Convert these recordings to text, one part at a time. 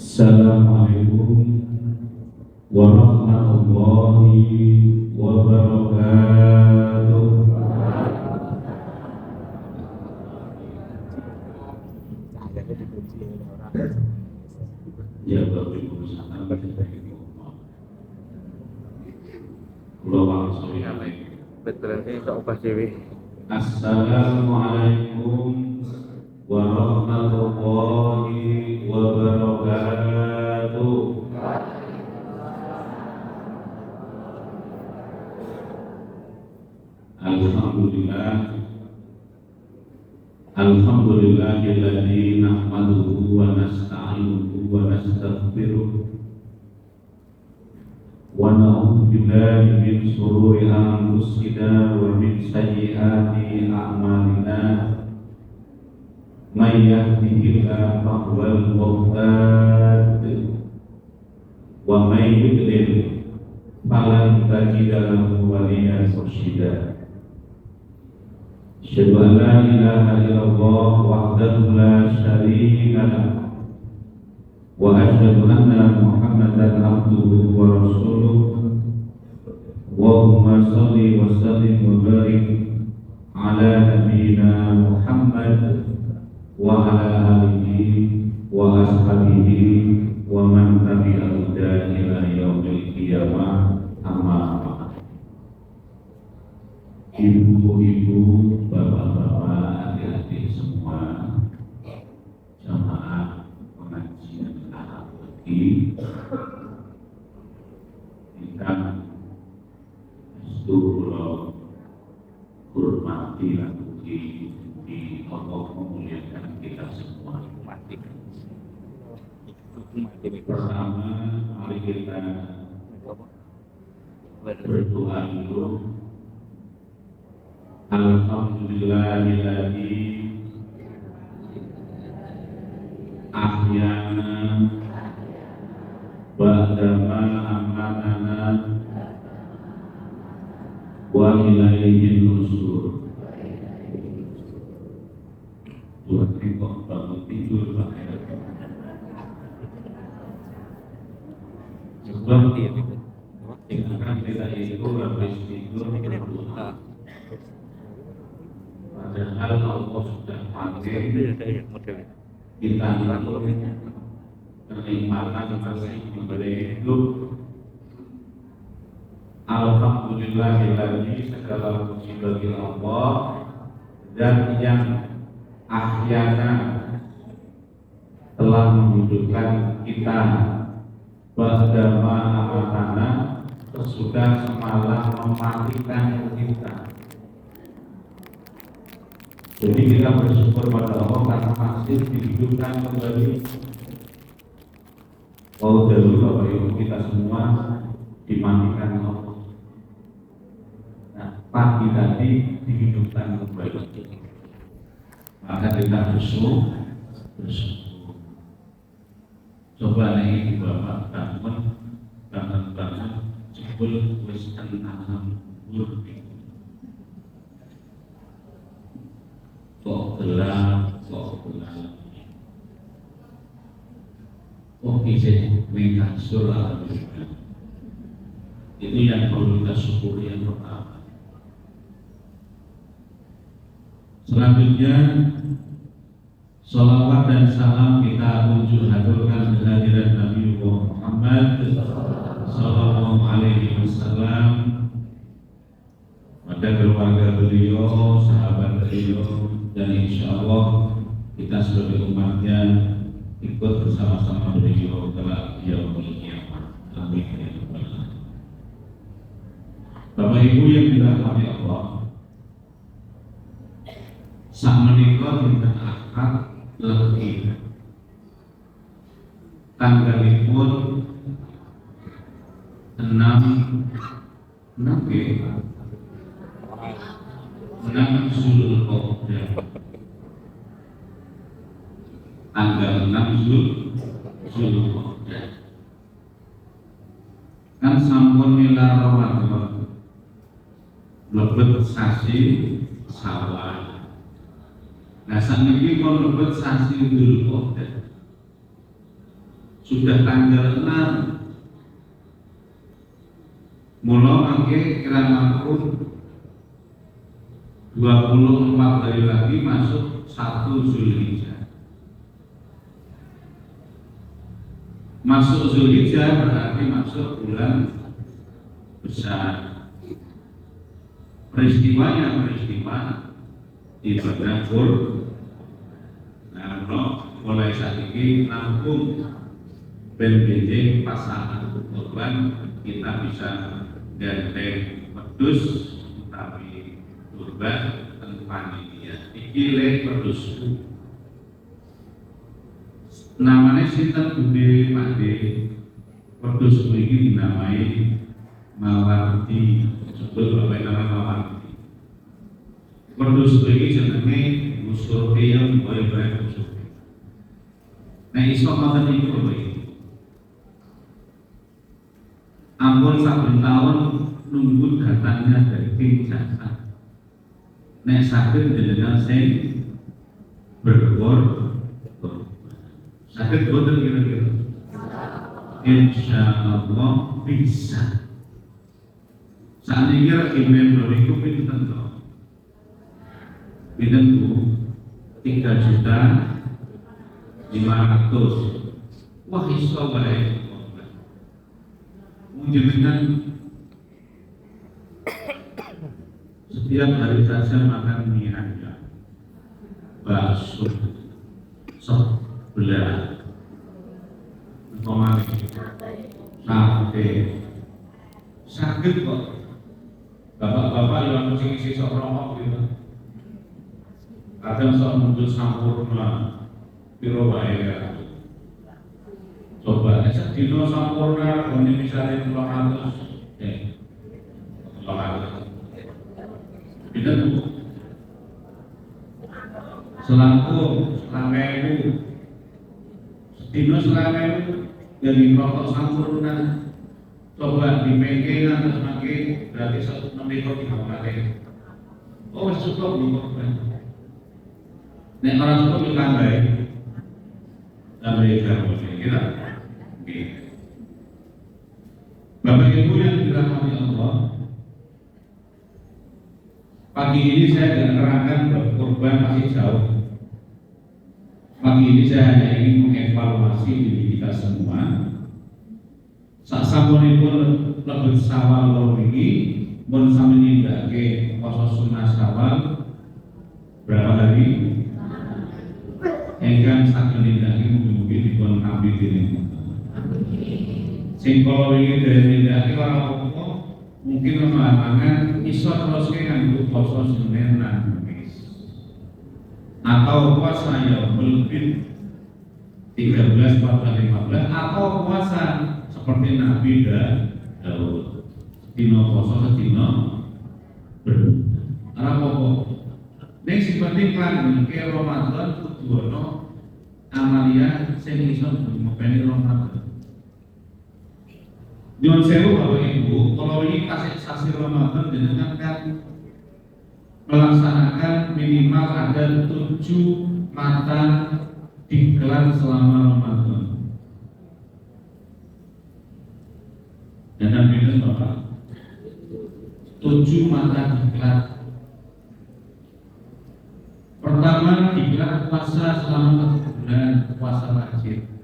Assalamualaikum warahmatullahi wabarakatuh. Ya Bapak Ibu sangat Assalamualaikum warahmatullahi wabarakatuh. Alhamdulillahilladzi nahmaduhu wa nasta'inuhu wa nastaghfiruh wa na'udzu billahi min shururi anfusina wa min sayyiati a'malina. May yahdihillahu fahuwal muhtad wa may yudlil falan tajida lahu waliyyan mursyida. Asyhadu an la ilaha illallah wahdahu la syarika lah wa asyhadu anna Muhammadan abduhu wa rasuluh. Allahumma shalli wa sallim wa barik ala nabiyyina Muhammad wa ala alihi wa ashabihi wa man tabi'ahu ila yaumil qiyamah. Amma ba'd. Ibu-ibu, bapak-bapak, adik-adik semua, jamaah pengajian Ahad Pagi, ingkang estu kula hormati lan mugi Allah memuliakan kita semua. Pertama, mari kita berdoa dulu. Alhamdulillahilladzi ahyana ba'dama amatana wa ilaihi nusyur. Tuhan kok bangun tidur Pak. Sebab tinggalkan kita itu habis tidur berdoa. Padahal Allah sudah panggil kita kenikmatan masih diberi hidup. Alhamdulillahilladzi segala puji bagi Allah dan yang ahyana telah menghidupkan kita ba'dama amatana sesudah semalam mematikan kita. Jadi kita bersyukur pada Allah karena masih dihidupkan kembali. Oh dahulu Bapak Ibu kita semua dimatikan Allah. Nah pagi tadi dihidupkan kembali. Maka kita bersyukur. Coba nih Bapak bangun jebul wis tenang murni. Kok gelap. Oh izin minta surah. Ini yang perlu kita syukuri yang pertama. Selanjutnya salawat dan salam kita haturkan kehadiran Nabi Muhammad sallallahu alaihi wasallam pada keluarga beliau, sahabat beliau, dan insya Allah kita sebagai umatnya ikut bersama-sama beliau kelak yaumul qiyamah. Amin ya rabbal alamin. Bapak Ibu yang dirahmati Allah, sak menika dinten Ahad legi tanggalipun 6 Zulhijjah, tanggal 6 Zulhijjah. Kan sampun mila Ramadan, mlebet sasi Syawal. Nah sakniki kon mlebet sasi Dzulqa'dah. sudah tanggal 6. Mula mangke kira-kira 24 hari lagi masuk 1 Zulhijjah. Masuk Zulhijjah berarti masuk bulan besar. Peristiwanya peristiwa ibadah Nah, mulai saat ini nampung BNPB pasangan korban kita bisa gandeng wedhus tapi kurban dan panitia iki le wedhus namanya sinten Bude Pakde wedhus iki dinamai Mawardi sebut apa nama Mawardi wedhus iki jenenge Musurti yang boleh-boleh Musurti. Nah iso ngoten iki lho ampun saben tahun nunggu datangnya dari tim jasa. Nek sakit dengan sing berkor, sakit boten kira-kira. Insya Allah bisa. Saat ini kira email beriku pinten toh. Pinten bu 3.500.000. Wah iso wae. Menjadikan setiap hari saja makan mie ayam, bakso, sop belah, sate, sakit kok. Bapak-bapak yang mesti sok rokok gitu, kadang sok muncul sampurna, piro wae ya. Coba esok dino sampurna ini misalnya 200 Tidak bu selangkung dino selangkung dari rokok sampurna coba di pengkengan terus makin berarti 6 ekor 3 kali. Oh cukup nek orang cukup ditambahin kamu kira. Bapak Ibu yang dirahmati Allah, pagi ini saya akan menerangkan bahwa korban masih jauh. Pagi ini saya hanya ingin mengevaluasi diri kita semua. Saat samunipun lebet sawal loro iki, mun sami nindakake poso sunah Syawal berapa hari? Engkang saged nindakake mugi-mugi dipun ambil dening sing kalau ingin dari nindakake ora apa-apa mungkin memahamakan iso terus nganggo poso Senin lan Kamis atau puasa yang lebih 13, 14, 15 atau puasa seperti Nabi Daud dino poso sedino berbuka ora apa-apa nek sing penting kan ke Ramadan kudu ono amalia sing iso ngopeni Ramadan. Nyuwun sewu Bapak Ibu, kalau ini kasih sasi Ramadan dengan kan melaksanakan minimal ada 7 mata diklat selama Ramadan. Dan beda Bapak, 7 mata diklat. Pertama diklat puasa selama 1 bulan, puasa wajib.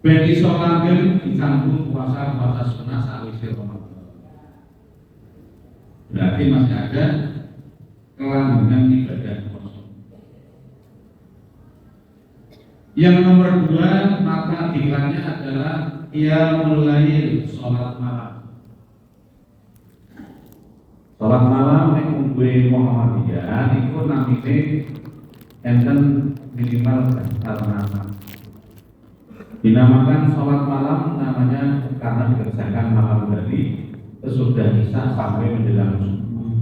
Ben iso langgeng disambung puasa sunnah sawise Ramadan. Berarti masih ada kelanggengan ibadah puasa. Yang nomor 2 maka diklatnya adalah qiyamul lail, salat malam. Salat malam nek umumé Muhammadiyah iku namine enten minimal karena dinamakan sholat malam namanya karena dikerjakan malam dari sesudah isya sampai menjelang subuh.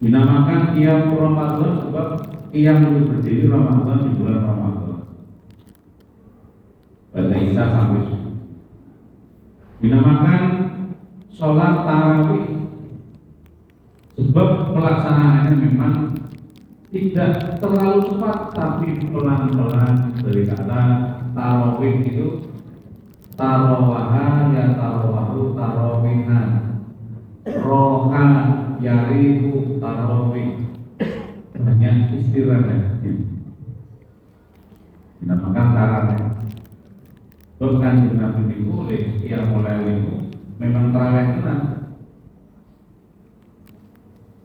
Dinamakan qiyam Ramadan sebab qiyam berdiri Ramadan di bulan Ramadan pada isya sampai subuh. Dinamakan sholat tarawih sebab pelaksanaannya memang tidak terlalu cepat tapi pelan-pelan. Dari kata tarawih itu tarawaha ya tarawahu tarawihan, roha yarihu tarawih, banyak istilahnya. Dinamakan tarawih. Bahkan Nabi dipulih yang mulai itu memang tarawih tenang.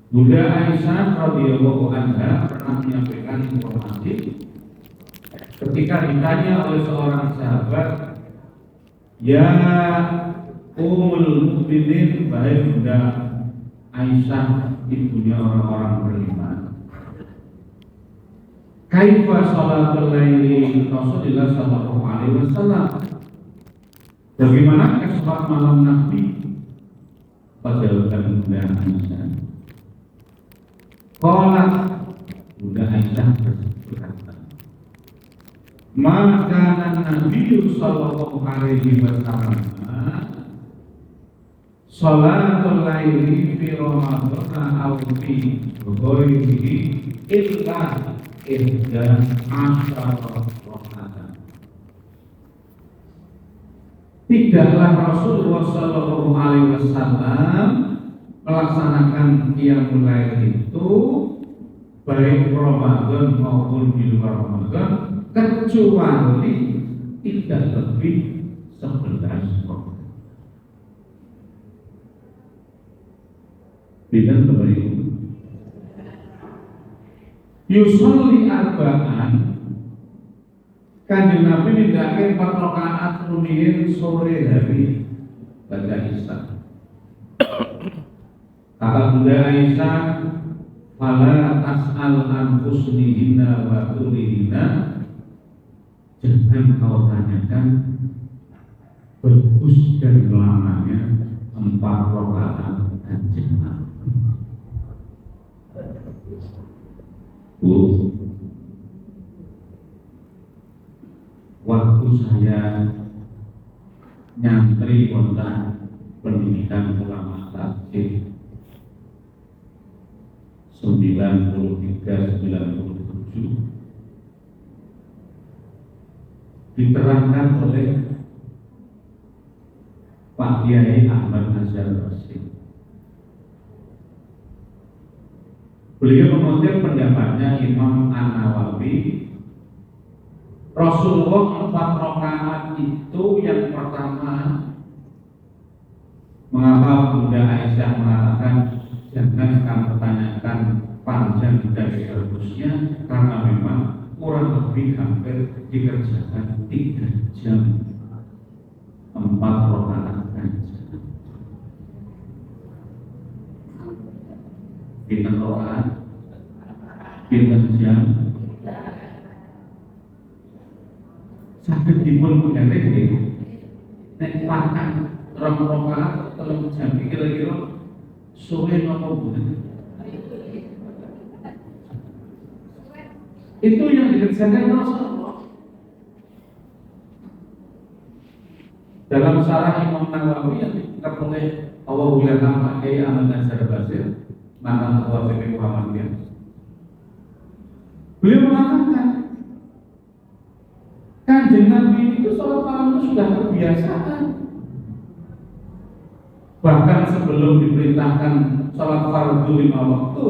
Bunda Aisyah radhiyallahu anha pernah menyampaikan informasi ketika ditanya oleh seorang sahabat, "Ya Ummul Mukminin," bahai Bunda Aisyah ibunya orang-orang beriman, "Kaifa sholatul laili Rasulullah sallallahu alaihi wasallam?" Bagaimana sholat malam Nabi? Pada Bunda Aisyah, qala, Bunda Aisyah berkata, "Maka Nabi sallallahu alaihi wasallam sholatul laili fi Ramadan aw fi ghairihi illa ihda asyara rakaat." Tidaklah Rasulullah sallallahu alaihi wasallam melaksanakan qiyamul lail itu baik Ramadan maupun di luar Ramadan kecuali tidak lebih 11 rakaat. Tidak lebih. Yusolli arba'an, Kanjeng Nabi nindakake 4 rakaat rumiyin sore hari pada Isya. Kata Bunda Aisyah, "Fala tas'al an husnihinna wa tulihinna," jangan kau tanyakan bagus dan lamanya 4 rakaat Kanjeng Nabi. Waktu saya nyantri kontak pendidikan ulama tafsir 93-97 diterangkan oleh Pak Kiai Ahmad Nazar Rasid. Beliau mengutip pendapatnya Imam An-Nawawi, Rasulullah 4 rakaat itu yang pertama, mengapa Bunda Aisyah mengatakan jangan kamu pertanyakan panjang dari rebusnya, karena memang kurang lebih hampir dikerjakan 3 jam 4 rakaat saja. Pinten rakaat, pinten jam, saged dipun mengerti nek makan 2 rakaat 3 jam kira-kira sore napa mboten? Itu yang dikerjakan Rasulullah. Dalam syarah Imam Nawawi yang dikutip oleh Allahul Pak Kiai Ahmad Nazar Basir, mantan ketua PP Muhammadiyah, beliau mengatakan Kanjeng Nabi itu sholat malam itu sudah kebiasaan. Bahkan sebelum diperintahkan sholat fardu 5 waktu,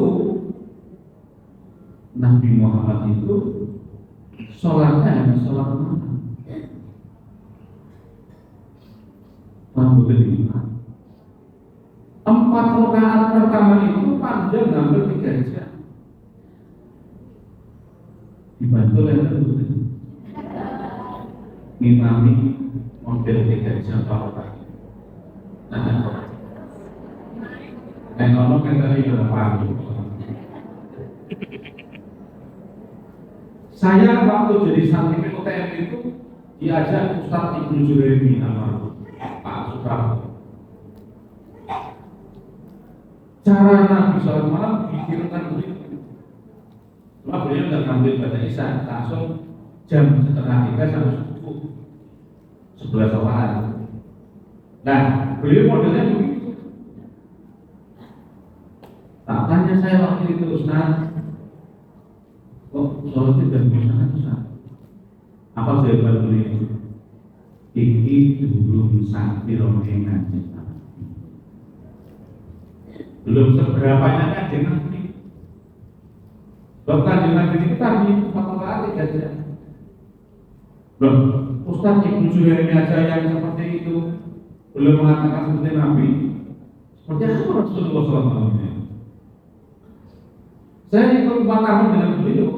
Nabi Muhammad itu sholatnya hanya sholat malam. Rambut ini 4 rakaat pertama itu panjang hampir 3 jam. Dibantu oleh ngimami model 3 jam apa? Nah, ngomong kan tadi sudah paham. Saya waktu jadi santri PTM itu diajak Ustadz Ibnu Juremi almarhum Pak Suprapto. Cara Nabi sholat malam dikirakan begitu. Cuma beliau nggak ngambil pada Isya, langsung jam 2:30 sampai subuh 11 rakaat. Nah, beliau modelnya begitu. Tak tanya saya waktu itu, Ustaz, sholatnya dan sangat besar. Apa jawaban beliau? Iki belum sampai rombongan kita. Belum seberapanya kajian Nabi. Sebab kajian Nabi itu tadi 4 kali saja. Loh, Ustaz Ibnu Suhaimi aja yang seperti itu belum mengatakan seperti Nabi. Seperti apa Rasulullah SAW? Saya ikut 4 tahun dengan beliau.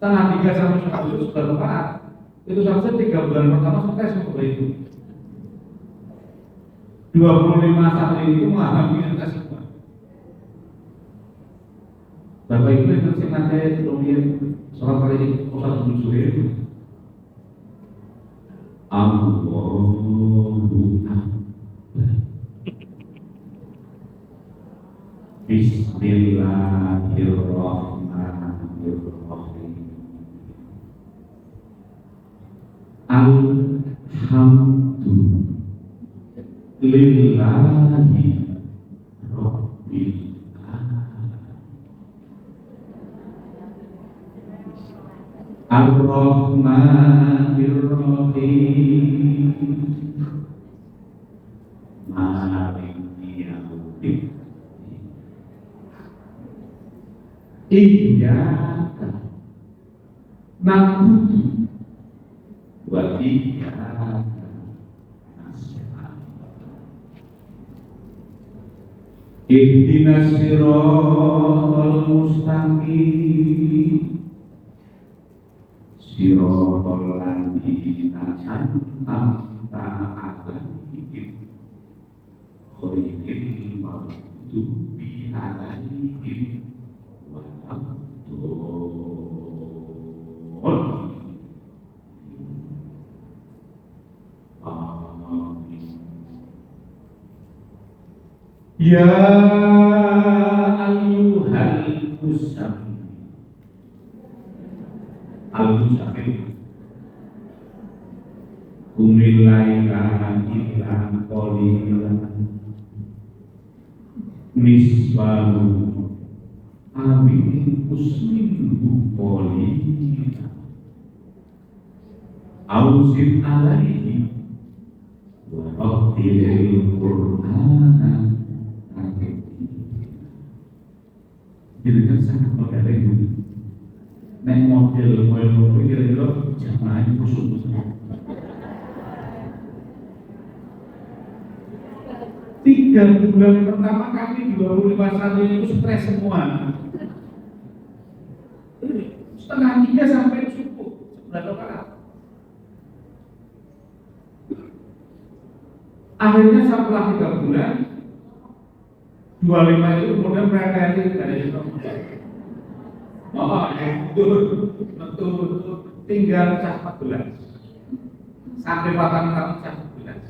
Setengah 3 sampai setengah itu sudah tepat. Itu saja 3 bulan pertama selesai seperti itu. 25 santri itu mengalami tes semua. Bapak Ibu yang masih nanti kemudian sholat kali Ustaz Ibnu Suhaimi. Allahu Akbar. Bismillahirrahmanirrahim. Alhamdulillahi Rabbil Alamin. Ar-Rahmanir-Rahim. Maliki yaumiddin. Iyyaka na'budu wa iyyaka nasta'in. Ihdinas siratal mustaqim. Siratal ladzina an'amta 'alaihim ghairil maghdubi 'alaihim. Ya ayyuhal muzammil. Al-muzammil Qumil laila illa qalilan nisfahu Amin muslimu qalilan Auzid alaihi wa rattilil Qur'ana. Jadi sangat berbeda itu. Nek model kira-kira jamaah itu khusus. 3 bulan pertama kami 25 santri itu stres semua. Setengah 3 sampai subuh 9 rakaat. Akhirnya setelah 3 bulan 25 itu kemudian mereka itu dari itu. Betul, tinggal cah 14 sampai batang kami cah 14.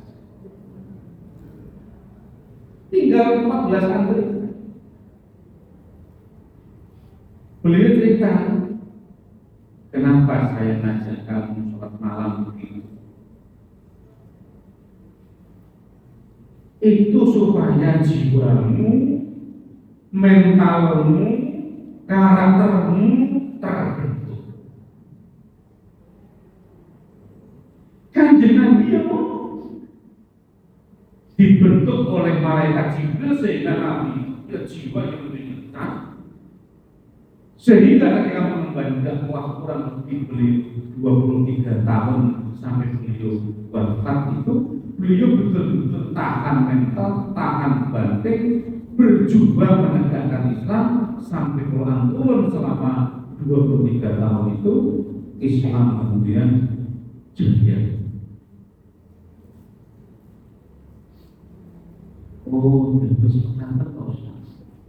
Tinggal 14 santri. Beliau cerita, kenapa saya ngajak kamu sholat malam begitu? Itu supaya jiwamu, mentalmu, karaktermu terbentuk. Kanjeng Nabi yang dibentuk oleh malaikat Jibril sehingga Nabi jiwa yang lebih ketat. Sehingga ketika mengemban dakwah kurang lebih beliau 23 tahun sampai beliau wafat itu, beliau betul-betul tahan mental, tahan batin, berjuang menegakkan Islam sampai Quran turun selama 23 tahun itu. Islam kemudian jaya. Oh, terus kenapa kau?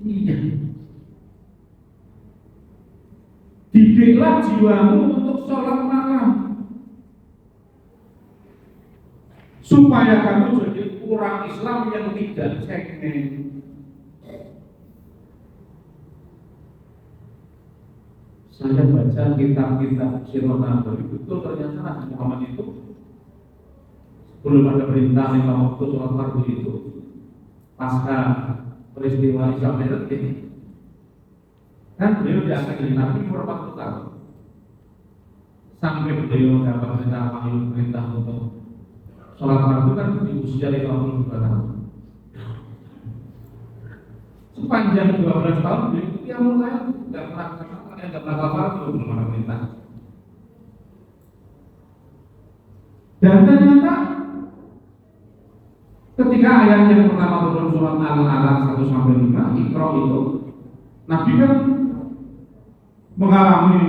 Iya. Didiklah jiwamu untuk sholat malam supaya kamu jadi orang Islam yang tidak cengeng. Saya baca kitab-kitab Sirah Nabawi, betul ternyata Nabi Muhammad itu belum ada perintah 5 waktu sholat fardu itu pasca peristiwa Isra Mi'raj ini. Kan beliau diangkat jadi nabi umur 40 tahun. Sampai beliau dapat perintah untuk sholat fardu kan di usia 52 tahun. Sepanjang 12 tahun beliau itu yang mulai nggak pernah fardu belum ada perintah. Dan ternyata ketika ayat yang pertama turun surat Al-Alaq 1-5 Iqra itu, Nabi kan mengalami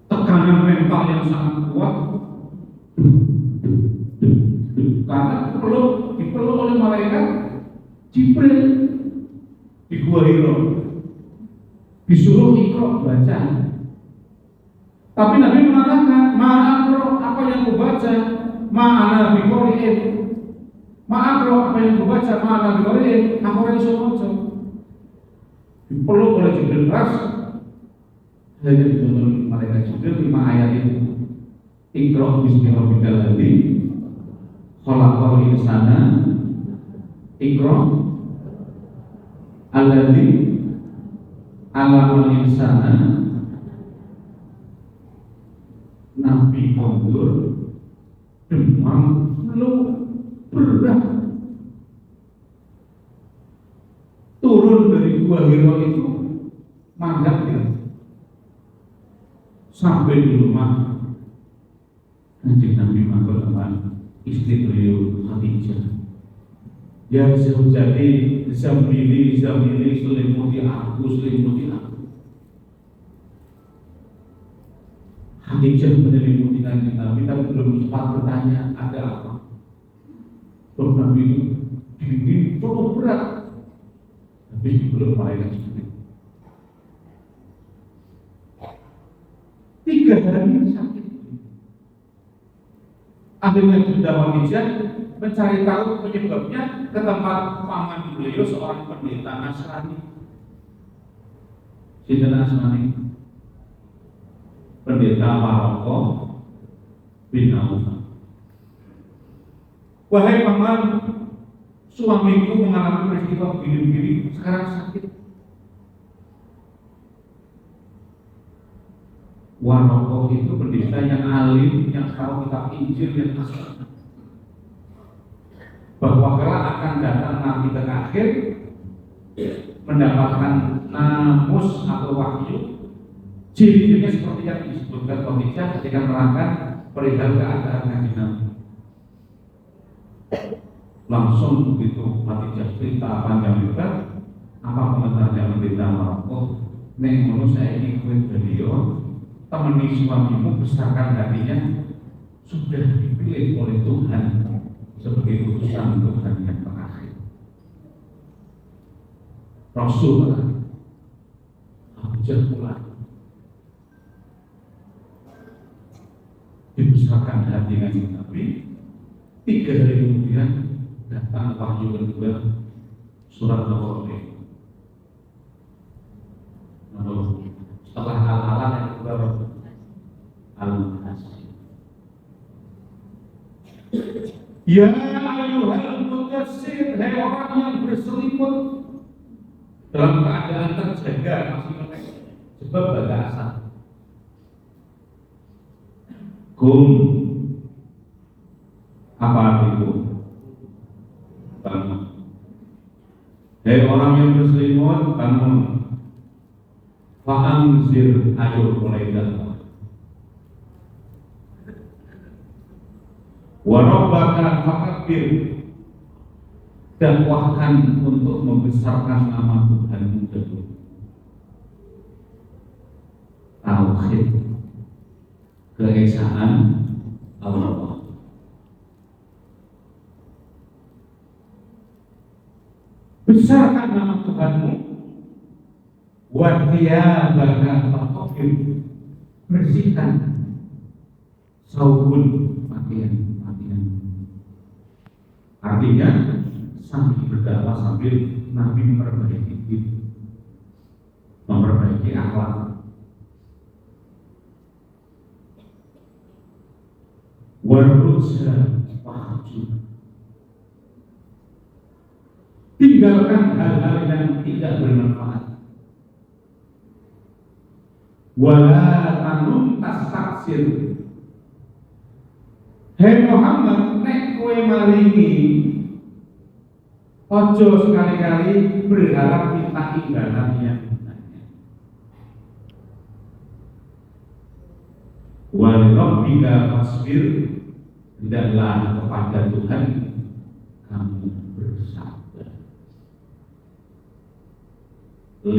tekanan mental yang sangat kuat karena dipeluk oleh malaikat Jibril di Gua Hira, disuruh Iqra baca. Tapi Nabi mengatakan, ma'akro apa yang kubaca, ma'ana biqori'in. Ma'akro apa yang kubaca, ma'ana biqori'in. Aku orang somojo dipeluk oleh Jibril keras. Hanya ditonton malaikat Jibril 5 ayat itu. Iqra bismi rabbikal ladzi khalaqal insana. Iqra alladzi 'allamal insana. Nabi mundur, demam, flu berat, turun dari Gua Hira itu mandat ya, sampai di rumah Kanjeng Nabi manggil istri beliau Khadijah. Ya jadi zamili selimuti aku. Khadijah menyelimuti Kanjeng Nabi, tapi belum sempat bertanya ada apa. Terus Nabi itu dingin, cukup berat. Habis belum malaikat Jibril. 3 hari sakit. Akhirnya Bunda Khadijah mencari tahu penyebabnya ke tempat paman beliau, seorang pendeta Nasrani. Pendeta Maroko bin Auf. Wahai paman, suamiku mengalami peristiwa begini-begini, sekarang sakit. Maroko itu pendeta yang alim, yang tahu kitab Injil yang asli, bahwa kelak akan datang nabi terakhir mendapatkan namus atau wahyu. Ciri-cirinya seperti yang disebutkan Khadijah ketika menerangkan perihal keadaan Nabi Nabi. Langsung begitu Khadijah cerita panjang lebar, apa komentarnya pendeta Maroko? Neng ngono saya ikut beliau, temani suamimu besarkan hatinya, sudah dipilih oleh Tuhan sebagai utusan Tuhan yang terakhir. Rasul Khadijah pula dibesarkan hati Kanjeng Nabi. 3 hari kemudian datang wahyu kedua, surat Al-Qur'an. Setelah Al-Alaq yang kedua Al-Hasy. Ya ayyuhal mudaththir, hai orang yang berselimut dalam keadaan terjaga masih melek sebab bagasan. Apa itu? Bangun. Hei orang yang berselimut, bangun. Fa'anzir, ayo mulai datang. Wa rabbaka fakabbir, dakwahkan untuk membesarkan nama Tuhanmu dahulu. Tauhid, keesaan Allah. Besarkan nama Tuhanmu. Wa thiyabaka fatahhir, bersihkan saubun, pakaian. Artinya sambil berdakwah sambil Nabi memperbaiki diri, memperbaiki akhlak. Warusha wahjur, tinggalkan hal-hal yang tidak bermanfaat. Wala tanum tastaksir. Hei Muhammad, nek kowe maringi, ojo sekali-kali berharap minta imbalan yang wal rabbika fasbir, hendaklah kepada Tuhan kamu bersabar. 5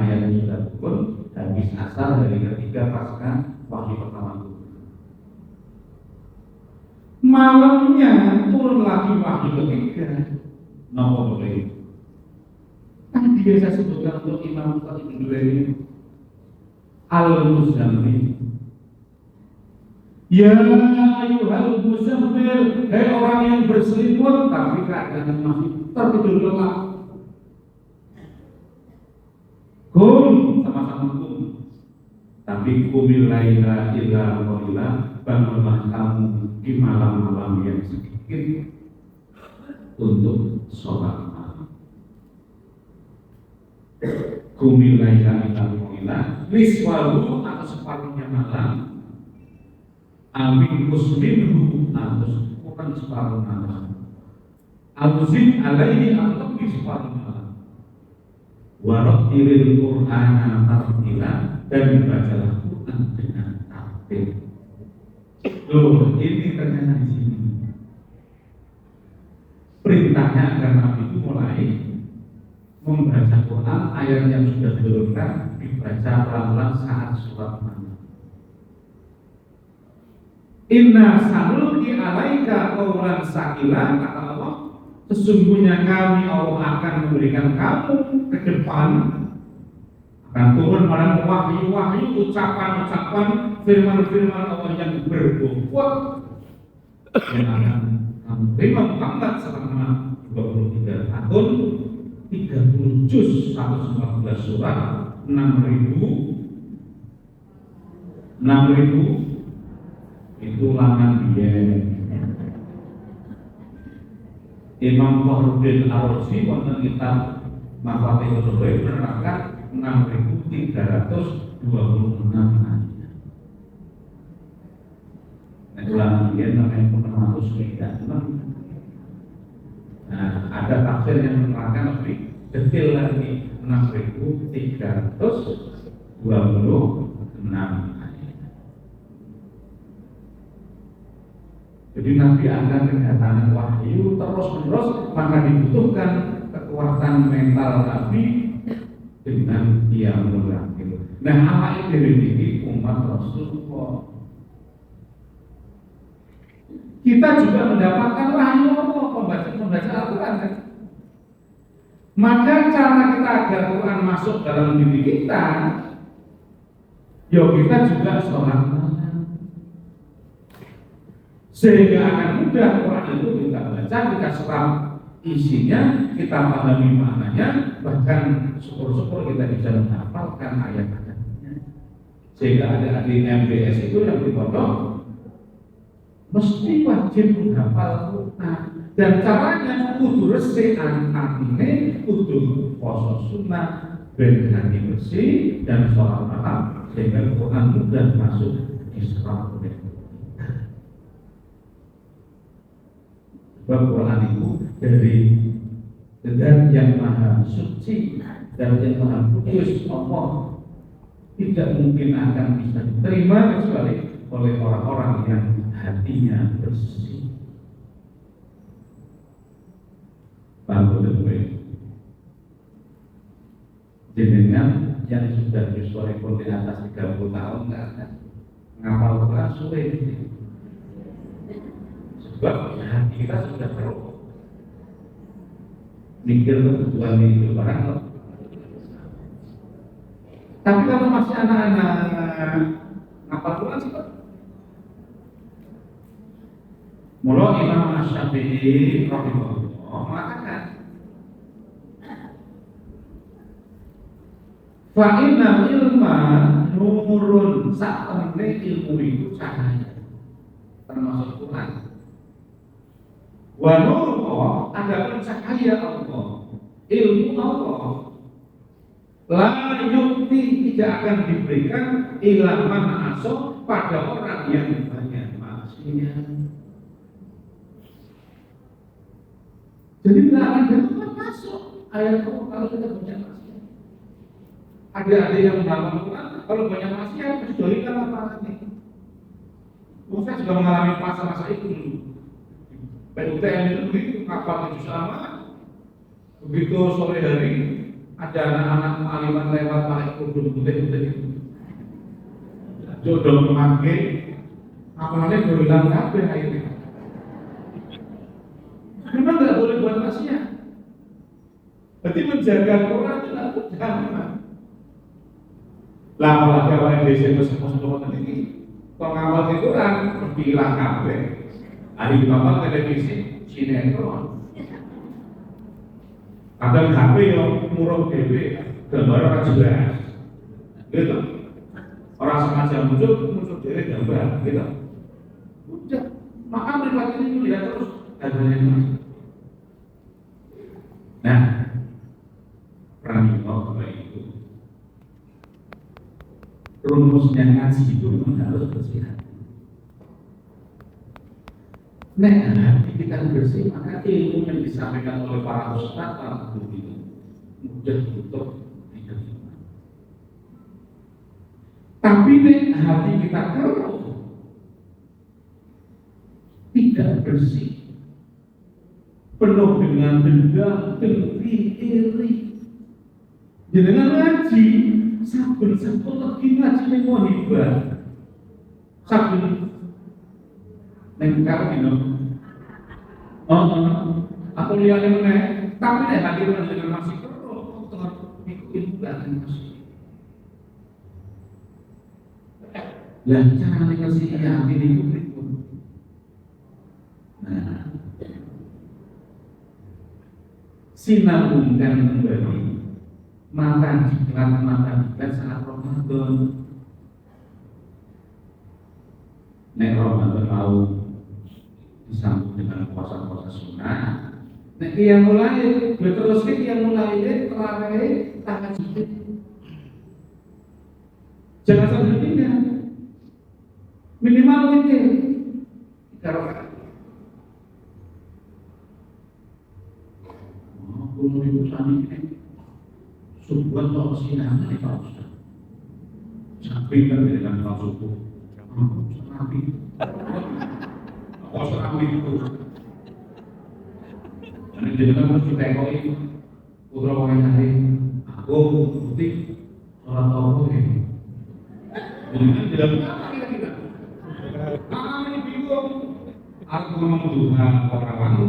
ayat sudah pun habis asal dari ketiga pasca wahyu pertama itu. Malamnya turun lagi wahyu ketiga. Nopo boleh. Kan biasa sebutkan untuk Imam Ibnu ini Al-Muzammil. Ya ayyuhal muzammil, hei orang yang berselimut tapi keadaan masih tertidur lelap. Kum, sama-sama kum. Tapi kumil laila illa qalila, bangunlah kamu di malam-malam yang sedikit untuk sholat malam. Kumil laila illa qalila, niswahu atau separuhnya malam. Amin muslimhu atau bukan separuh malam. Al-Zid alaihi atau di separuh malam. Warattilil Qur'ana tartila, dan dibacalah Quran dengan tartil. Loh, ini ternyata di sini perintahnya agar Nabi itu mulai membaca Quran, ayat yang sudah diturunkan dibaca pelan-pelan saat sholat malam. Inna sanulqi alaika qawlan saqilan, kata Allah, sesungguhnya kami Allah akan memberikan kamu ke depan, akan turun pada wahyu-wahyu, ucapan-ucapan, firman-firman Allah yang berbobot yang akan kamu terima Muhammad selama 23 tahun, 30 juz, 114 surat, 6.000 itu ulangan dia. Imam Fakhruddin Ar-Razi wonten kitab Mafatihul Ghaib menerangkan 6.326 ayat. Nah, ulangan dia namanya 696. Nah, ada tafsir yang menerangkan lebih detail lagi, 6.326. Jadi Nabi akan kedatangan wahyu terus-menerus, maka dibutuhkan kekuatan mental Nabi dengan qiyamul lail. Nah, apa ini umat Rasulullah? Kita juga mendapatkan wahyu Allah, membaca Al-Quran kan? Maka cara kita agar Quran masuk dalam diri kita, yuk kita juga sholat malam. Sehingga akan mudah Quran itu kita baca, kita serap isinya, kita pahami maknanya, bahkan syukur-syukur kita bisa menghafalkan ayat-ayatnya. Sehingga ada di MBS itu yang di pondok mesti wajib menghafal Quran, dan caranya kudu resik antarane, kudu poso sunnah, ben hati bersih dan sholat malam, sehingga Quran mudah masuk diserap oleh kita. Sebab Quran itu dari zat yang maha suci dan yang maha kudus, Allah tidak mungkin akan bisa diterima kecuali oleh orang-orang yang hatinya bersih. Paham betul? Jenengan yang sudah diusul di atas 30 tahun kan ngapal Quran sulit. Sebab hati kita sudah keruh, mikir kebutuhan itu barang loh. Tapi kalau masih anak-anak ngapal Quran sih, mula Imam Asy-Syafi'i rahimahullah mengatakan, fa inna ilma nurun, saat ilmu itu cahaya, termasuk Quran. Wa nurullah, ada cahaya Allah, ilmu Allah. La yukti tidak akan diberikan ila man aso pada orang yang banyak maksiat. Jadi tidak akan dapat masuk ayat itu kalau kita banyak maksiat. Ada yang melakukan Quran kalau banyak maksiat kesulitan apa nanti? Saya juga mengalami masa-masa itu dulu. PUTM itu begitu, kapal itu sama. Begitu sore hari ada anak-anak aliman lewat pakai kerudung putih-putih itu. Jodoh memakai apalagi berulang kabeh akhirnya. Memang tidak boleh buat maksiat. Berarti menjaga Quran itu tidak mudah memang. Lah apalagi orang desa sepuh-sepuh ini pengamal Quran bilang kabeh. Hari pertama televisi sinetron. Kadang HP yang murah dewe, gambar orang jelas, gitu. Orang sengaja muncul dewe gambar, gitu. Udah, maka mereka ini lihat terus adanya ini. Nah, pramila Bapak itu rumusnya ngaji itu harus bersih hati. Nek hati kita bersih, maka ilmu yang disampaikan oleh para ustaz, para guru itu mudah untuk diterima. Tapi nek hati kita keruh, tidak bersih, penuh dengan dendam, dengki, iri. Jenengan ngaji, saben-saben lagi ngaji ning mohibah. Saben ning karo dino. Aku lihat meneh, tapi nek hati dengan masih keruh, kotor, iku kan masih. Lah cara ngasih hati niku pripun? Nah, sinambungkan kembali mata diklat saat Ramadan. Nek Ramadan mau disambung dengan puasa-puasa sunnah. Nek yang mulai terus yang mulai terawih tahajud. Jangan sampai pindah. Minimal witir. Kalau belum diusahakan ini subuh atau siang ini Pak Ustaz. Sampai kan dengan Pak subuh. Rapi. Kos rapi itu. Dan jadi kan harus ditekoi putra orang hari. Aku putih sholat tauhid ini. Jadi kan tidak apa kita. Ini bingung. Aku memang Tuhan orang lalu.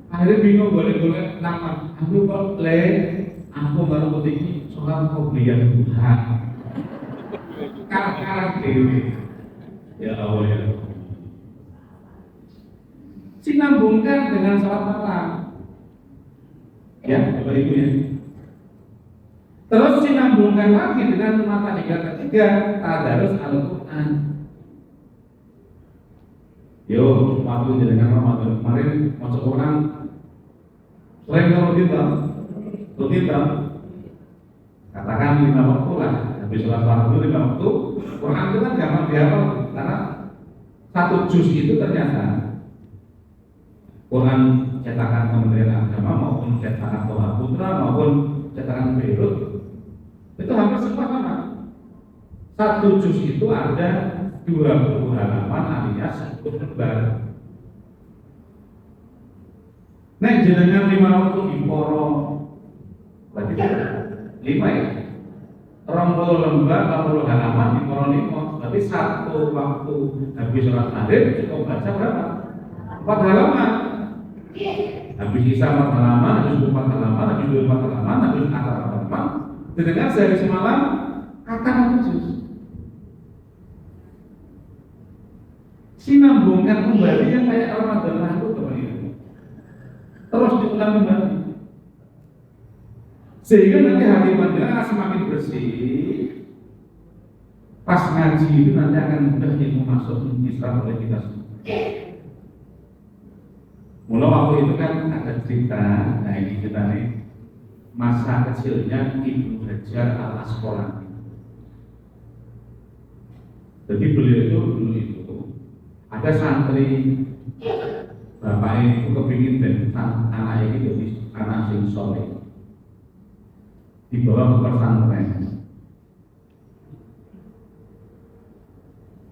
Akhirnya bingung boleh nama. Aku baru putih sholat qobliyah Tuhan. Kalah dewi. Ya Allah ya. Sinambungkan dengan sholat malam. Ya, Bapak Ibu ya. Terus sinambungkan lagi dengan mata ketiga tadarus Al-Quran. Yo, waktu dengan Ramadan kemarin masuk Quran. Selain kalau kita katakan 5 waktu lah. Habis sholat fardu 5 waktu. Quran itu kan gampang dihafal karena 1 juz itu ternyata Quran cetakan Kementerian Agama maupun cetakan Toha Putra maupun cetakan Beirut itu hampir semua sama. 1 juz itu ada 20 halaman, artinya 1 lembar. Nah, jenengan 5 waktu di porong, berarti 5 ya. 20 lembar, 40 halaman di porong 5, berarti 1 waktu habis sholat maghrib cukup baca berapa? 4 halaman. Habis isya 4 halaman, habis 4 halaman, habis 4 halaman, habis 4 halaman. Jenengan sehari semalam kata juz. Sinambungkan kembali yang kayak Ramadan itu kembali. Terus diulang kembali. Sehingga nanti hati panjenengan semakin bersih. Pas ngaji itu nanti akan mudah ilmu masuk diserap oleh kita semua. Mula waktu itu kan ada cerita, nah ini cerita nih. masa kecilnya Ibnu Hajar al-Asqalani. Jadi beliau itu dulu itu ada santri bapaknya itu kepingin dan anaknya itu jadi anak sing soleh, dibawa ke pesantren,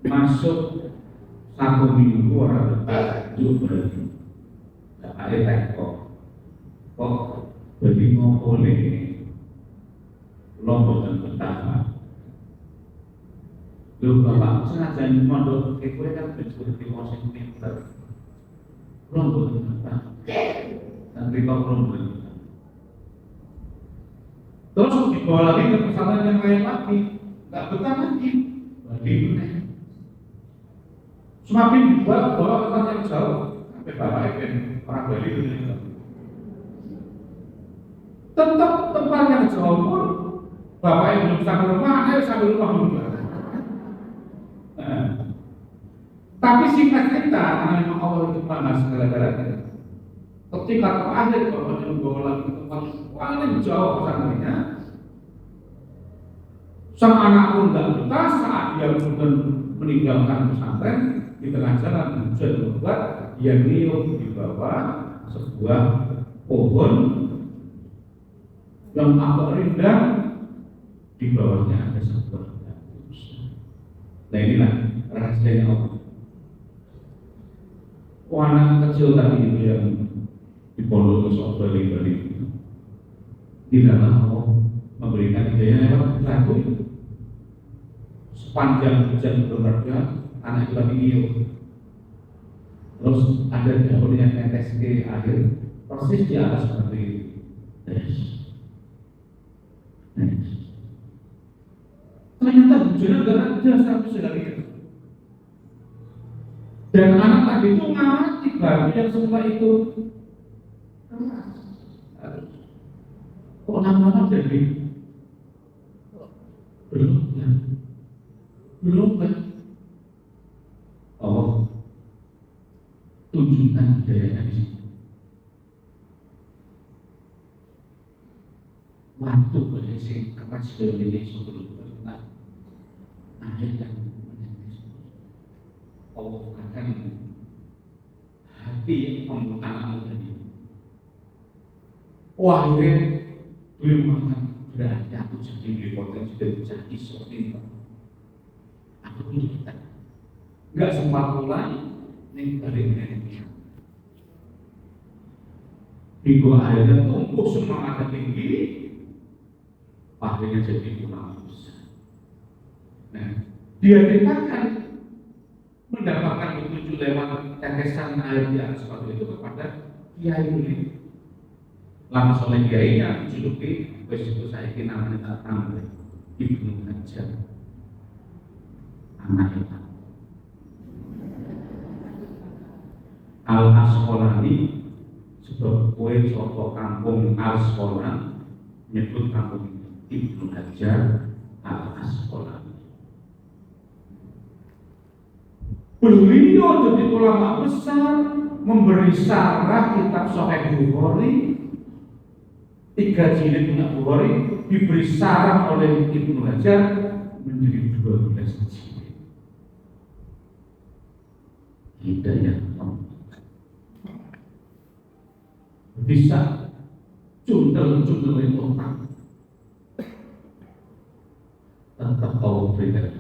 masuk 1 minggu orang betah itu berarti bapaknya teko kok jadi ngompol ini lombok dan betah. Lho bapak sengaja mondok kowe kan disebut di Washington pinter. Lombok dan betah. Dan ribau lombok. Terus dibawa lagi ke pesantren yang lain lagi, nggak betah lagi, balik meneh. Semakin dibawa ke tempat yang jauh, sampai bapak Eben orang Bali itu tetap tempat yang jauh pun bapak Eben belum sampai rumah, ayo sampai rumah dulu. Tapi singkat cerita, karena memang Allah itu panas segala-galanya. Ketika terakhir bapak membawa lagi ke tempat paling jauh pesantrennya, sang anak pun tidak betah saat dia kemudian meninggalkan pesantren di tengah jalan hujan lebat, dia niup di bawah sebuah pohon yang agak rindang, di bawahnya ada sebuah batu. Nah inilah rahasianya Allah. Anak kecil tadi itu yang di pondok Nusa Bali tidaklah mau memberikan hidayah lewat lagu itu. Sepanjang hujan bermerga, anak itu lagi niup. Terus ada daun yang netes ke air, persis di atas seperti ternyata hujannya tidak ada satu sekali. Dan anak tadi itu ngamati batu yang semula itu kok lama-lama jadi belum kan Allah tunjukkan hidayahnya di sini. Waktu berisi kertas dari sebelum berkenal akhir yang menetes Allah akan hati pembukaan tadi. Wah ini belum makan berarti aku jadi berpotensi dan jadi seperti itu. Aku ini kita nggak sempat mulai nih dari ini. Ibu akhirnya tumbuh semangat tinggi, akhirnya jadi ulama besar. Nah, dia dikatakan mendapatkan petunjuk lewat tetesan air di atas batu itu kepada kiai ini. Langsung oleh kiainya dijuluki, wes itu saya kira namanya Tamri Ibnu Hajar, anak itu. Al-Asqalani sebab kue soto kampung Al-Asqalani menyebut kampung Ibnu Hajar Al-Asqalani. Beliau jadi ulama besar, memberi syarah kitab Sahih Bukhari 3 jilid punya Bukhari, diberi syarah oleh Ibnu Hajar menjadi 12 jilid. Hidayah bisa cundel-cundel itu orang tetap kau berikan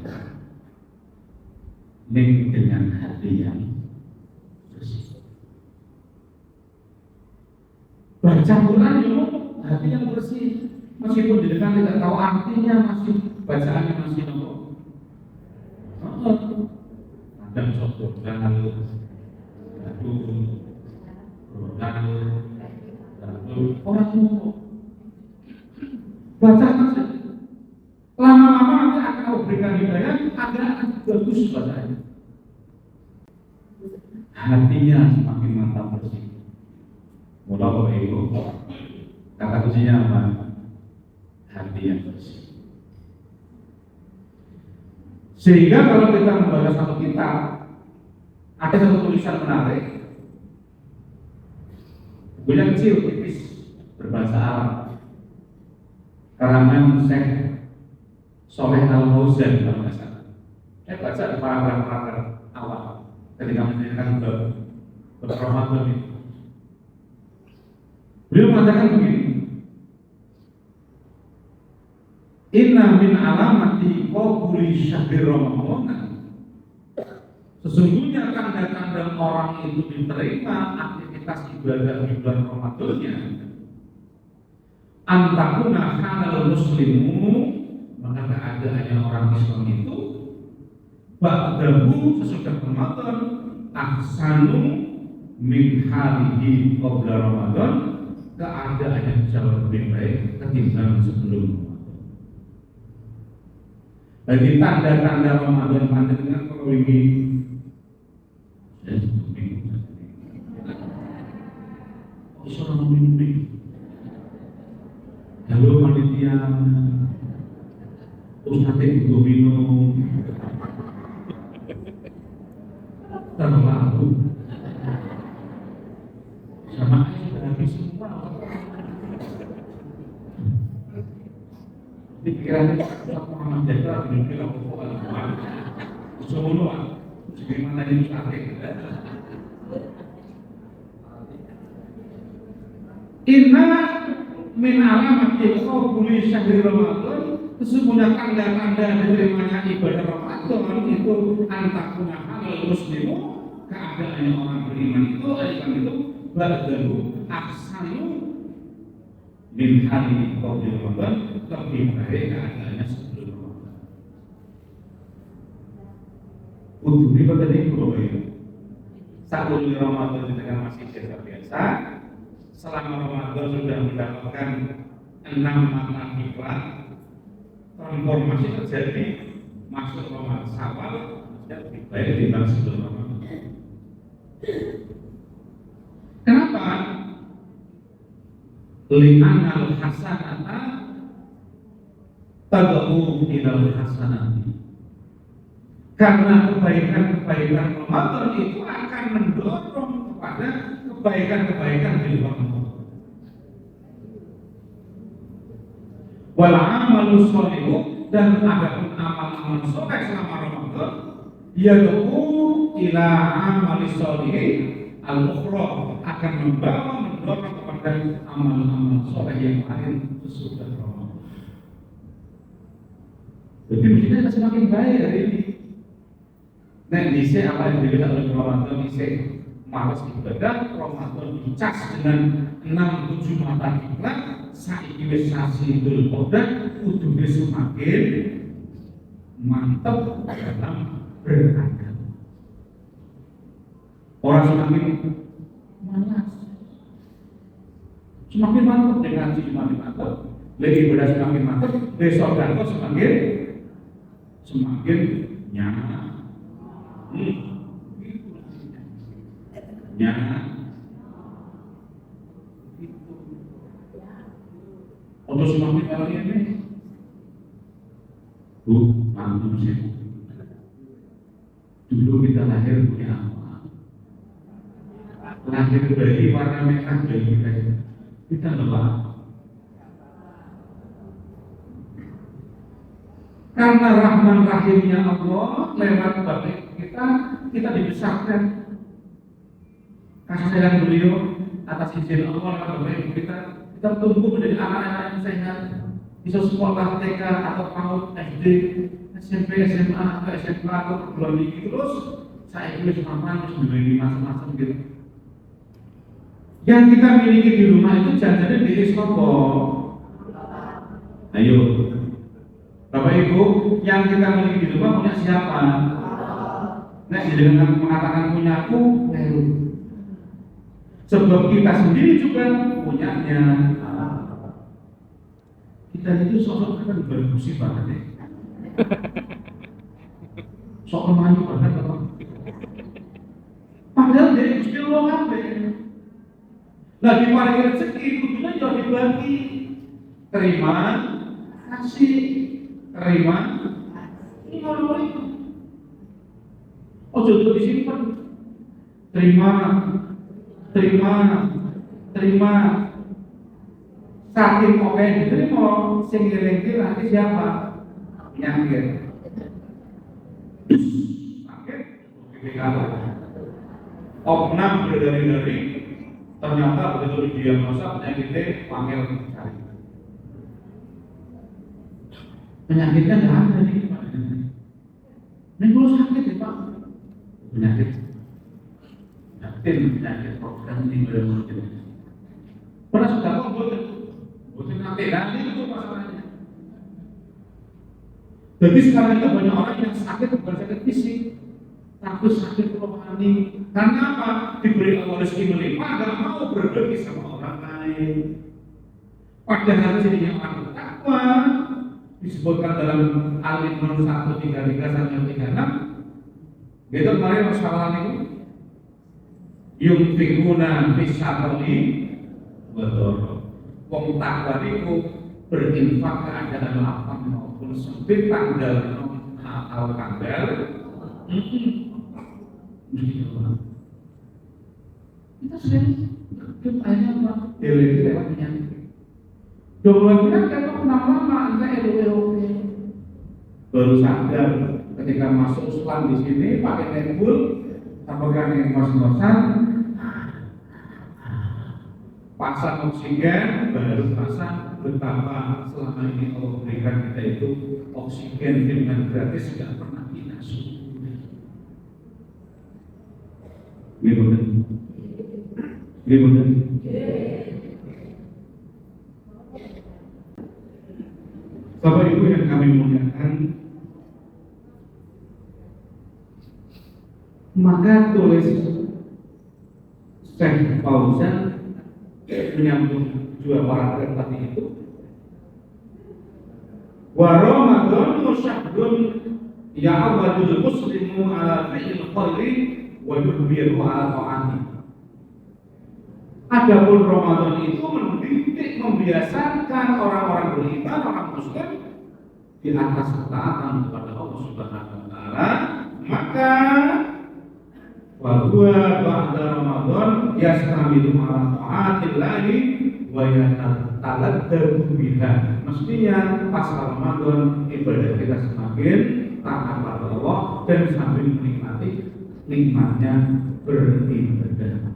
ning dengan hati yang bersih. Baca Quran itu hati yang bersih, meskipun di depan tidak tahu artinya, masih bacaannya masih nopo. Ada satu lalu, orang nopo. Baca saja. Lama-lama nanti akan kau berikan hidayah, akan bagus bacanya. Hatinya semakin mantap bersih. Mula itu kata kuncinya apa? Hati yang bersih. Sehingga kalau kita membaca satu kitab, ada satu tulisan menarik, bukunya kecil, tipis, berbahasa Arab. karangan Syekh Soleh Al-Fauzan kalau nggak salah. Saya baca di paragraf awal ketika menanyakan ke Ramadan itu. Beliau mengatakan begini, inna min alamati qabuli syahri Ramadan, sesungguhnya tanda-tanda orang itu diterima aktivitas ibadah di bulan Ramadannya, antakuna halal muslimu, maka keadaannya orang Islam itu ba'dahu sesudah Ramadan ahsanu min halihi qabla Ramadan, keadaannya jauh lebih baik ketimbang sebelum Ramadan. Bagi tanda-tanda Ramadan panjenengan kalau ini seorang mimpi. Halo panitia, Ustadz itu minum terlalu sama sudah habis semua. Pikirannya Ustadz Muhammad Jaka bilang semua bagaimana ini Ustadz? Inna min alamati qabuli syahri Ramadan, sesungguhnya tanda-tanda diterimanya ibadah Ramadan itu antakuna halal muslimu, keadaannya orang beriman itu ba'dahu ahsanu min hali qabli Ramadan, lebih baik keadaannya sebelum Ramadan. Untuk ibadah itu satu Ramadan itu kan masih biasa. Selama Ramadan sudah mendapatkan 6 mata kiblat, transformasi terjadi, masuk Ramadan Syawal lebih baik dibanding sebelum Ramadan. Kenapa? Li'anal hasanata tad'u ilal hasanati. Karena kebaikan-kebaikan Ramadan itu akan mendorong kepada kebaikan-kebaikan di luar Ramadan. Wal amalu sholihu, dan adapun amal-amal soleh selama Ramadan yad'u ila amali sholihi al-ukhra, akan mendorong kepada amal-amal soleh yang lain sesudah Ramadan. Jadi mestinya semakin baik hari ini. Nah, bisa apa yang dilihat oleh Ramadan bisa malas ibadah, Ramadan dicas dengan 6-7 mata kiblat, saiki wis sasi Dzulhijjah kudune semakin mantap dalam beragama. Orang semakin malas, semakin mantap dengan semakin mantap, lagi ibadah semakin mantap, besok dan semakin nyaman. Untuk semakin kali ini, mantu sih. Dulu kita lahir punya apa? Lahir bayi warna merah bayi kita lelah. Karena rahman rahimnya Allah lewat batin kita dibesarkan. Kasih sayang beliau atas izin Allah lewat batin kita tumbuh menjadi anak-anak yang sehat, bisa sekolah TK atau PAUD, SD, SMP, SMA, atau SMA atau perguruan tinggi, terus saya ingin semapan memiliki macam-macam gitu. Yang kita miliki di rumah itu jangan di Iskopo. Ayo, Bapak Ibu, yang kita miliki di rumah punya siapa? Nah, dengan mengatakan punyaku, sebab kita sendiri juga punyanya. Kita itu sosok kan berfungsi banget ya. Sok maju banget apa? Padahal dari Gusti Allah kabeh. Nah, di paling rezeki kudune yo dibagi. Terima kasih. Terima ini kalau itu. Ojo disimpan. Terima. Saking oke diterima, sing ngiling nanti siapa? Penyakit. Sakit, kalau opnam dari ternyata begitu didiagnosa penyakitnya panggil cari. Penyakitnya nggak ada nih Pak. Ini kalau sakit ya Pak, penyakit program ini benar-benar. Pernah sudah kok bukan nanti itu masalahnya. Jadi sekarang itu banyak orang yang sakit bukan sakit fisik, tapi sakit rohani. Karena apa? Diberi Allah rezeki melimpah, nggak mau berbagi sama orang lain. Padahal jadinya orang bertakwa disebutkan dalam Al-Imran 1:33-36. Gitu kemarin masalah itu. Yunfikuna fisatoni betul. Wong takwa itu berinfak keadaan lapang maupun sempit tanggal atau tanggal. Kita sering akhirnya apa? Diri lewat penyakit. Dua bulan kan lama saya oke. Baru sadar ketika masuk Islam di sini pakai nebul, apakah yang ngos-ngosan, pasang oksigen, baru terasa betapa selama ini Allah berikan kita itu oksigen dengan gratis tidak pernah kita syukuri. Gimana? Bapak Ibu yang kami muliakan, maka tulis Syekh Fauzan menyambung dua paragraf tadi itu. Wa Ramadhanu syahrun ya'awwadul muslimu ala fi'il khairi wa yudbiru ala ta'ati. Adapun Ramadan itu mendidik, membiasakan orang-orang beriman, orang muslim di atas ketaatan kepada Allah Subhanahu wa taala, maka wa huwa ba'da Ramadan yastamilu ala ta'atillahi wa yataladdadu biha. Mestinya pas Ramadan ibadah kita semakin taat kepada Allah dan sambil menikmati nikmatnya beribadah.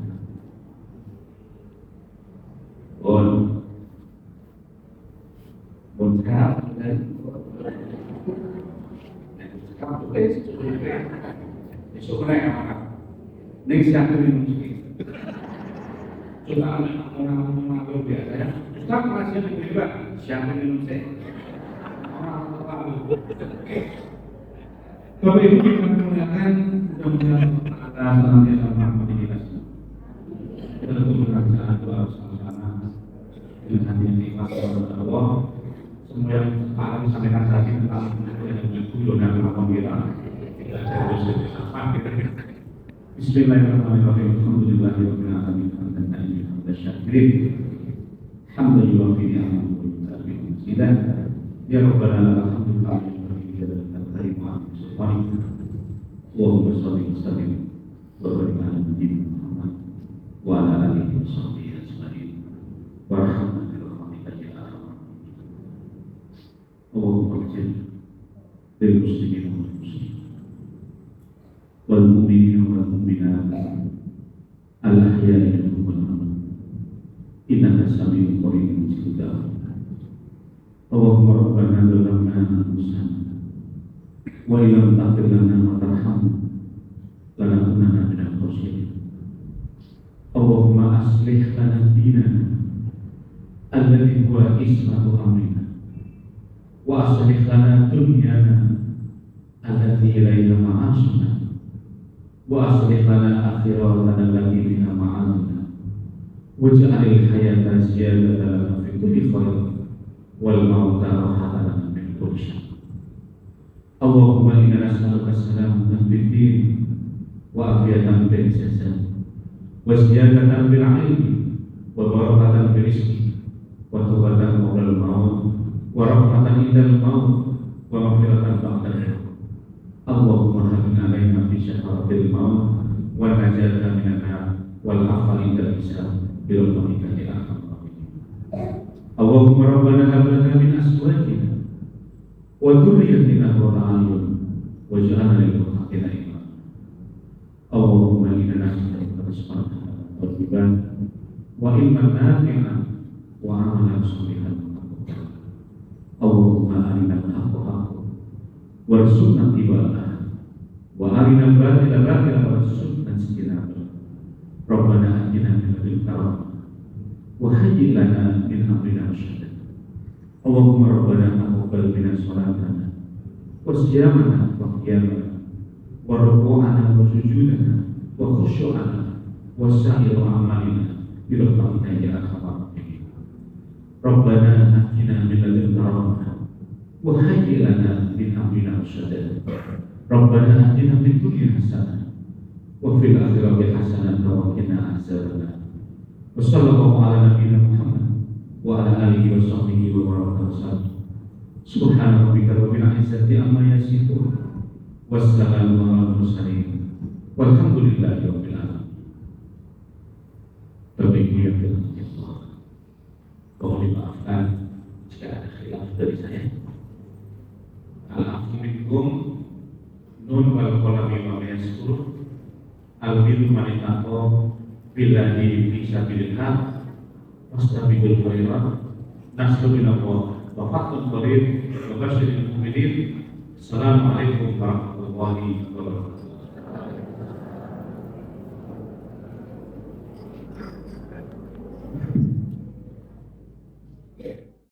Sekarang ini siapa minum sedikit? Sudah orang biasa ya. Ustaz masih juga siapa minum saya? Bapak Ibu kita menggunakan mudah-mudahan ada senantiasa merahmati kita. Kita tentu berkata doa bersama-sama dengan hati yang ikhlas kepada Allah. Semua yang akan disampaikan tadi tentang guru dan apa kita harus bersama. Bismillahirrahmanirrahim. Alhamdulillahirabbil alamin. Hamdan syakirin. Hamdan yuwafi ni'amahu wa yukafi masidah. Ya Rabbana alhamdulillah wa bihamdihi wa Allahumma shalli wa sallim wa barik ala nabiyyina Muhammad wa ala alihi wa sahbihi ajma'in. Warahmatullahi Allahumma ighfir lil muslimin wal muslimat wal mu'minin wal mu'minat al ahya'i minhum wal amwat innaka sami'un qaribun mujibud da'wat. Allahumma rabbana zalamna anfusana wa illam taghfir lana wa tarhamna lanakunanna minal khasirin. Allahumma aslih lana dinana alladhi huwa ismatu amrina wa aslih lana dunyana allati ilayha ma'ashuna wa aslih lana akhiratana allati biha ma'aduna waj'alil hayata ziyadatan lana fi kulli khair wal mauta rahatan min kulli syarr. Allahumma inna nas'aluka salamatan fid din wa afiyatan fil jasad wa ziyadatan fil ilmi wa barakatan fil rizqi wa tawbatan qabla al-maut wa rahmatan indal maut wa maghfiratan ba'dal maut. Allahumma hamina alaina fi syahratil maut wa najata minan nar wal afwa indal hisab bi rahmatika ya arhamar rahimin. wa dzurriyyatina qurrata a'yun waj'alna lil muttaqina imama. Allahumma inna nas'aluka rizqan thayyiban wa ilman nafi'an wa amalan shalihan. Allahumma arina al-haqqa haqqan warzuqna ittiba'ahu wa arina al-batila batilan warzuqna ijtinabah. Rabbana atina min ladunka rahmah wa hayyi' lana min amrina rashada. Allahumma rabbana taqabbal minna salatana wa siyamana wa qiyamana wa ruku'ana wa sujudana wa khusyu'ana wa sa'ira a'malina bi rahmatika ya arhamar rahimin. Rabbana atina min ladunka rahmah wa hayyi' lana min amrina rashada. Rabbana atina fid dunya hasanah wa fil akhirati hasanah wa qina adzabannar. Wa sallallahu ala nabiyyina Muhammad wa ala alihi wa sahbihi wa baraka wasallam. Subhana rabbika rabbil izzati amma yasifun wassalamu ala mursalin walhamdulillahi rabbil alamin. Bapak Ibu yang dirahmati Allah, mohon dimaafkan jika ada khilaf dari saya. Al-Afimikum nun wal qalami wa yaskur al-bil manitaqo billahi fi sabilillah wastabiqul khairat nasru minallah wa fathul qarib wa basyiril mu'minin. Assalamualaikum warahmatullahi wabarakatuh.